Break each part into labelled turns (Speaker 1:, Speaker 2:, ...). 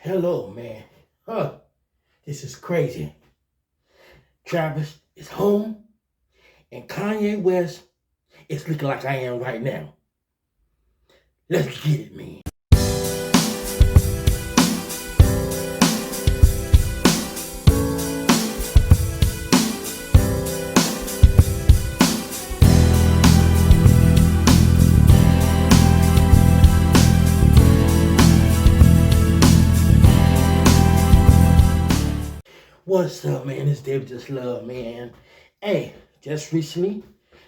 Speaker 1: Hello, man. This is crazy. Travis is home, and Kanye West is looking like I am right now. Let's get it, man. What's up, man? It's David Just Love, man. Hey, just recently,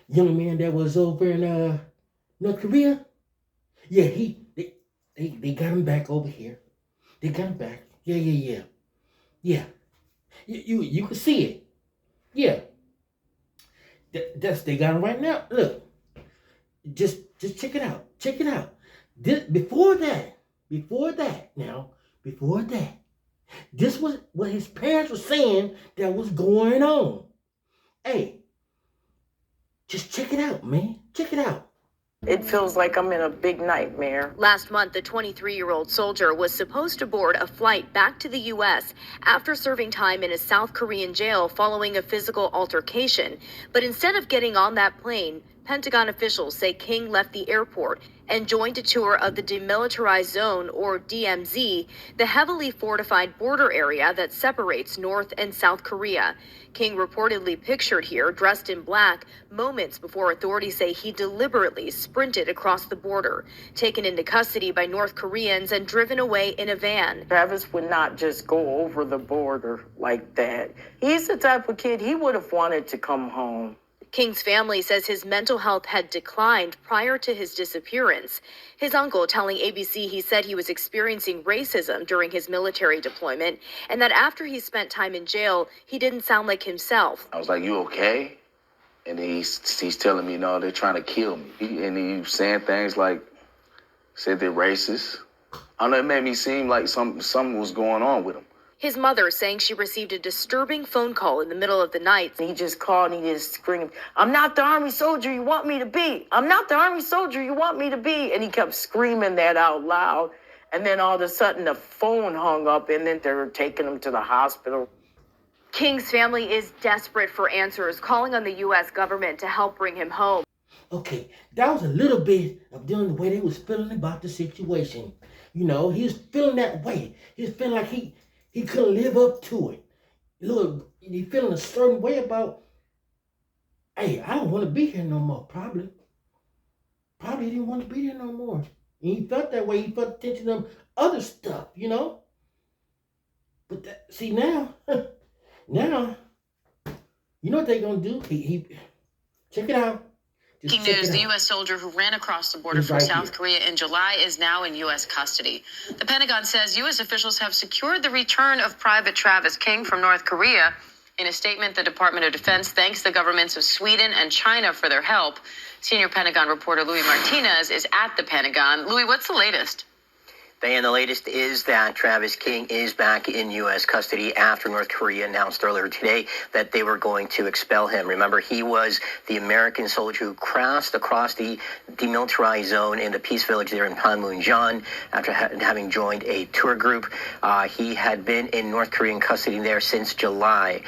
Speaker 1: young man that was over in North Korea. Yeah, they got him back over here. They got him back. Yeah. You can see it. Yeah. They got him right now. Look, just check it out. Check it out. Before that, this was what his parents were saying that was going on. Hey, just check it out, man. Check it out.
Speaker 2: It feels like I'm in a big nightmare.
Speaker 3: Last month, the 23-year-old soldier was supposed to board a flight back to the U.S. after serving time in a South Korean jail following a physical altercation. But instead of getting on that plane, Pentagon officials say King left the airport and joined a tour of the Demilitarized Zone, or DMZ, the heavily fortified border area that separates North and South Korea. King reportedly pictured here, dressed in black, moments before authorities say he deliberately sprinted across the border, taken into custody by North Koreans and driven away in a van.
Speaker 2: Travis would not just go over the border like that. He's the type of kid, he would have wanted to come home.
Speaker 3: King's family says his mental health had declined prior to his disappearance. His uncle telling ABC he said he was experiencing racism during his military deployment and that after he spent time in jail, he didn't sound like himself.
Speaker 4: I was like, "You okay?" And he's telling me, "No, they're trying to kill me." And he was saying things like, said they're racist. I don't know, it made me seem like something was going on with him.
Speaker 3: His mother saying she received a disturbing phone call in the middle of the night.
Speaker 2: He just called and he just screamed, "I'm not the Army soldier you want me to be. I'm not the Army soldier you want me to be." And he kept screaming that out loud. And then all of a sudden the phone hung up and then they were taking him to the hospital.
Speaker 3: King's family is desperate for answers, calling on the U.S. government to help bring him home.
Speaker 1: Okay, that was a little bit of the way they was feeling about the situation. You know, he was feeling that way. He was feeling like he couldn't live up to it. Look, he feeling a certain way about, hey, I don't want to be here no more, probably. Probably he didn't want to be there no more. And he felt that way. He felt attention to other stuff, you know? But see, now, you know what they're going to do? He check it out.
Speaker 5: Breaking news, the U.S. soldier who ran across the border from South Korea in July is now in U.S. custody. The Pentagon says U.S. officials have secured the return of Private Travis King from North Korea. In a statement, the Department of Defense thanks the governments of Sweden and China for their help. Senior Pentagon reporter Louis Martinez is at the Pentagon. Louis, what's the latest?
Speaker 6: And the latest is that Travis King is back in U.S. custody after North Korea announced earlier today that they were going to expel him. Remember, he was the American soldier who crossed across the demilitarized zone in the Peace Village there in Panmunjom after having joined a tour group. He had been in North Korean custody there since July.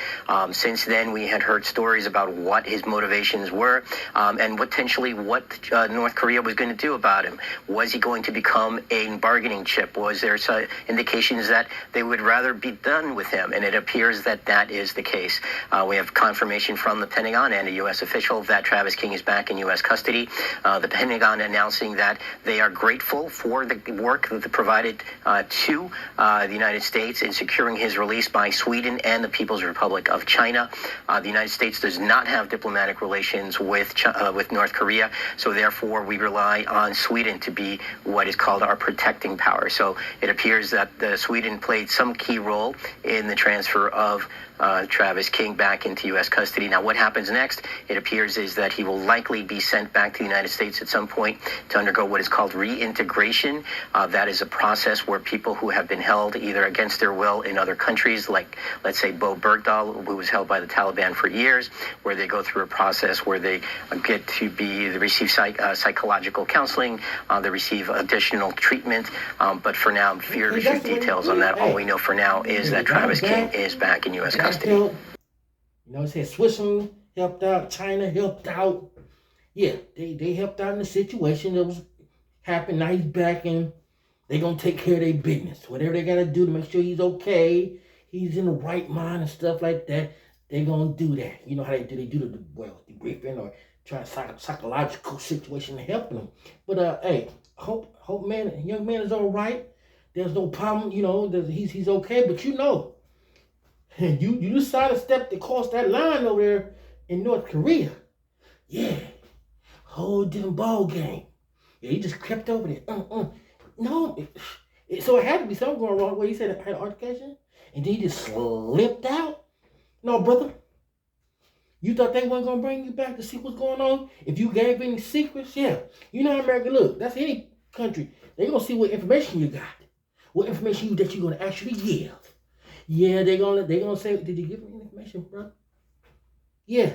Speaker 6: Since then, we had heard stories about what his motivations were and potentially what North Korea was going to do about him. Was he going to become a bargaining chip? Was there indications that they would rather be done with him? And it appears that that is the case. We have confirmation from the Pentagon and a U.S. official that Travis King is back in U.S. custody. The Pentagon announcing that they are grateful for the work that they provided to the United States in securing his release by Sweden and the People's Republic of China. The United States does not have diplomatic relations with North Korea, so therefore we rely on Sweden to be what is called our protecting power. So it appears that Sweden played some key role in the transfer of Travis King back into U.S. custody. Now, what happens next, it appears, is that he will likely be sent back to the United States at some point to undergo what is called reintegration. That is a process where people who have been held either against their will in other countries, like, let's say, Bo Bergdahl, who was held by the Taliban for years, where they go through a process where they get to receive psychological counseling, they receive additional treatment, But for now, few details on that. All we know for now is that Travis King is back in U.S. custody.
Speaker 1: You know, it said Switzerland helped out, China helped out. Yeah, they helped out in the situation that was happening. Now he's back and they're going to take care of their business. Whatever they got to do to make sure he's okay, he's in the right mind and stuff like that, they're going to do that. You know how they do? They do the debriefing or try to psychological situation to help them. But, hey, hope man, young man is all right. There's no problem, you know, he's okay. But you know, you decide to step across that line over there in North Korea. Yeah, whole different ball game. Yeah, he just crept over there. No, so it had to be something going wrong. Where he said it had an altercation, and then he just slipped out. No, brother, you thought they weren't gonna bring you back to see what's going on? If you gave any secrets, yeah, you know how America look. That's any country. They gonna see what information you got, what information that you're gonna actually give. Yeah, they gonna say, did you give me information, bro? Yeah,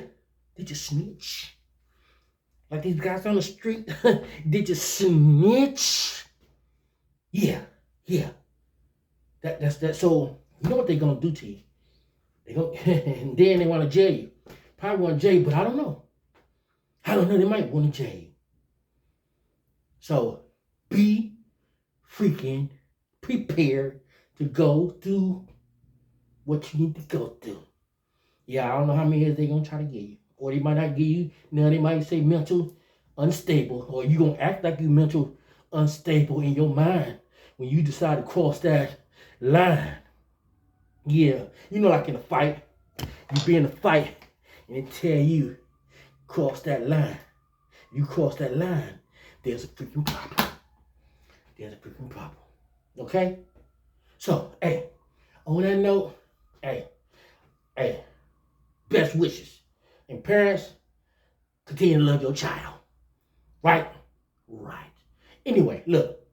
Speaker 1: did you snitch? Like these guys on the street, did you snitch? Yeah. That's that. So you know what they're gonna do to you? They go and then they want to jail you. Probably want to jail you, but I don't know. They might want to jail you. So be freaking prepared to go through what you need to go through. Yeah, I don't know how many years they're gonna try to give you. Or they might not give you. Now they might say mental unstable. Or you gonna act like you mental unstable in your mind when you decide to cross that line. Yeah, you know, like in a fight, you be in a fight and they tell you, cross that line. You cross that line, there's a freaking problem. Okay? So, hey, on that note, hey, best wishes. And parents, continue to love your child. Right? Anyway, look,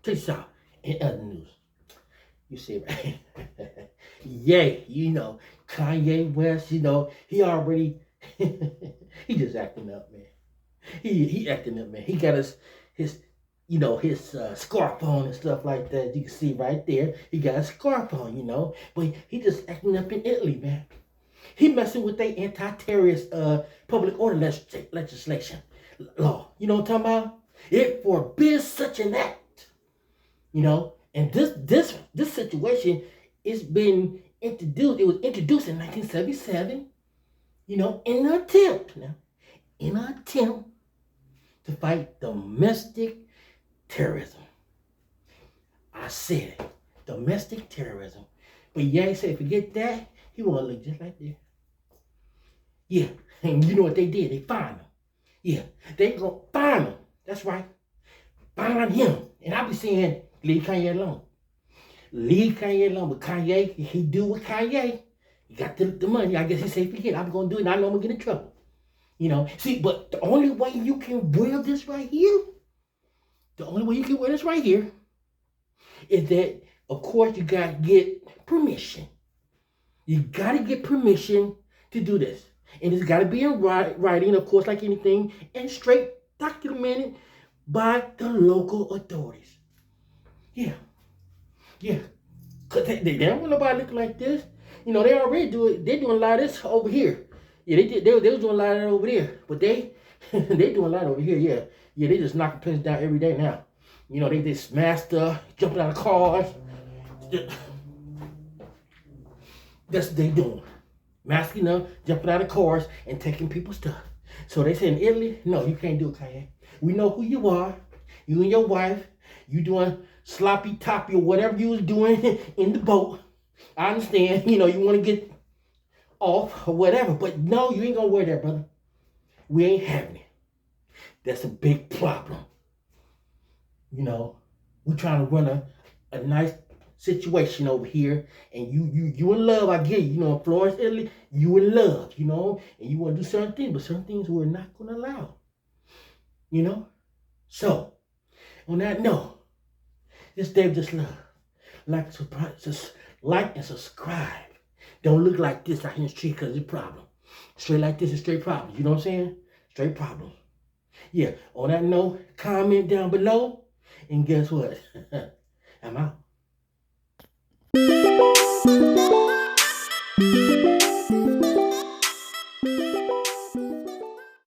Speaker 1: check this out. In other news, you see, right? Yay, you know, Kanye West, you know, he already, he just acting up, man. He acting up, man. He got his you know, his scarf on and stuff like that. You can see right there. He got a scarf on, you know. But he just acting up in Italy, man. He messing with their anti-terrorist public order legislation law. You know what I'm talking about? It forbids such an act. You know, and this situation is been introduced. It was introduced in 1977. You know, in an attempt to fight domestic terrorism. I said it, domestic terrorism. But yeah, he said forget that. He want to look just like that. Yeah, and you know what they did? They fined him. Yeah, they gonna fine him. That's right, fine him. And I be saying, leave Kanye alone. Leave Kanye alone. But Kanye, he do what Kanye. He got the money. I guess he said, forget, I'm gonna do it. And I know I'm gonna get in trouble. You know, see, but the only way you can wear this right here, is that, of course, you got to get permission. You got to get permission to do this. And it's got to be in writing, of course, like anything, and straight documented by the local authorities. Yeah. Because they don't want nobody looking like this. You know, they already do it. They're doing a lot of this over here. Yeah, they was doing a lot of that over there. But they doing a lot over here, yeah. Yeah, they just knocking places down every day now. You know, they smash stuff, jumping out of cars. That's what they doing. Masking up, jumping out of cars, and taking people's stuff. So they say in Italy, no, you can't do it, Kanye. We know who you are. You and your wife. You doing sloppy toppy or whatever you was doing in the boat. I understand, you know, you want to get off or whatever. But no, you ain't going to wear that, brother. We ain't having it. That's a big problem. You know, we're trying to run a nice situation over here, and you in love, I get it. You know, in Florence, Italy, you in love, you know, and you want to do certain things, but certain things we're not going to allow. You know? So, on that note, this day of just love. Like and subscribe. Don't look like this out here in the street because it's a problem. Straight like this is straight problems. You know what I'm saying? Straight problems. Yeah, on that note, comment down below. And guess what? I'm out.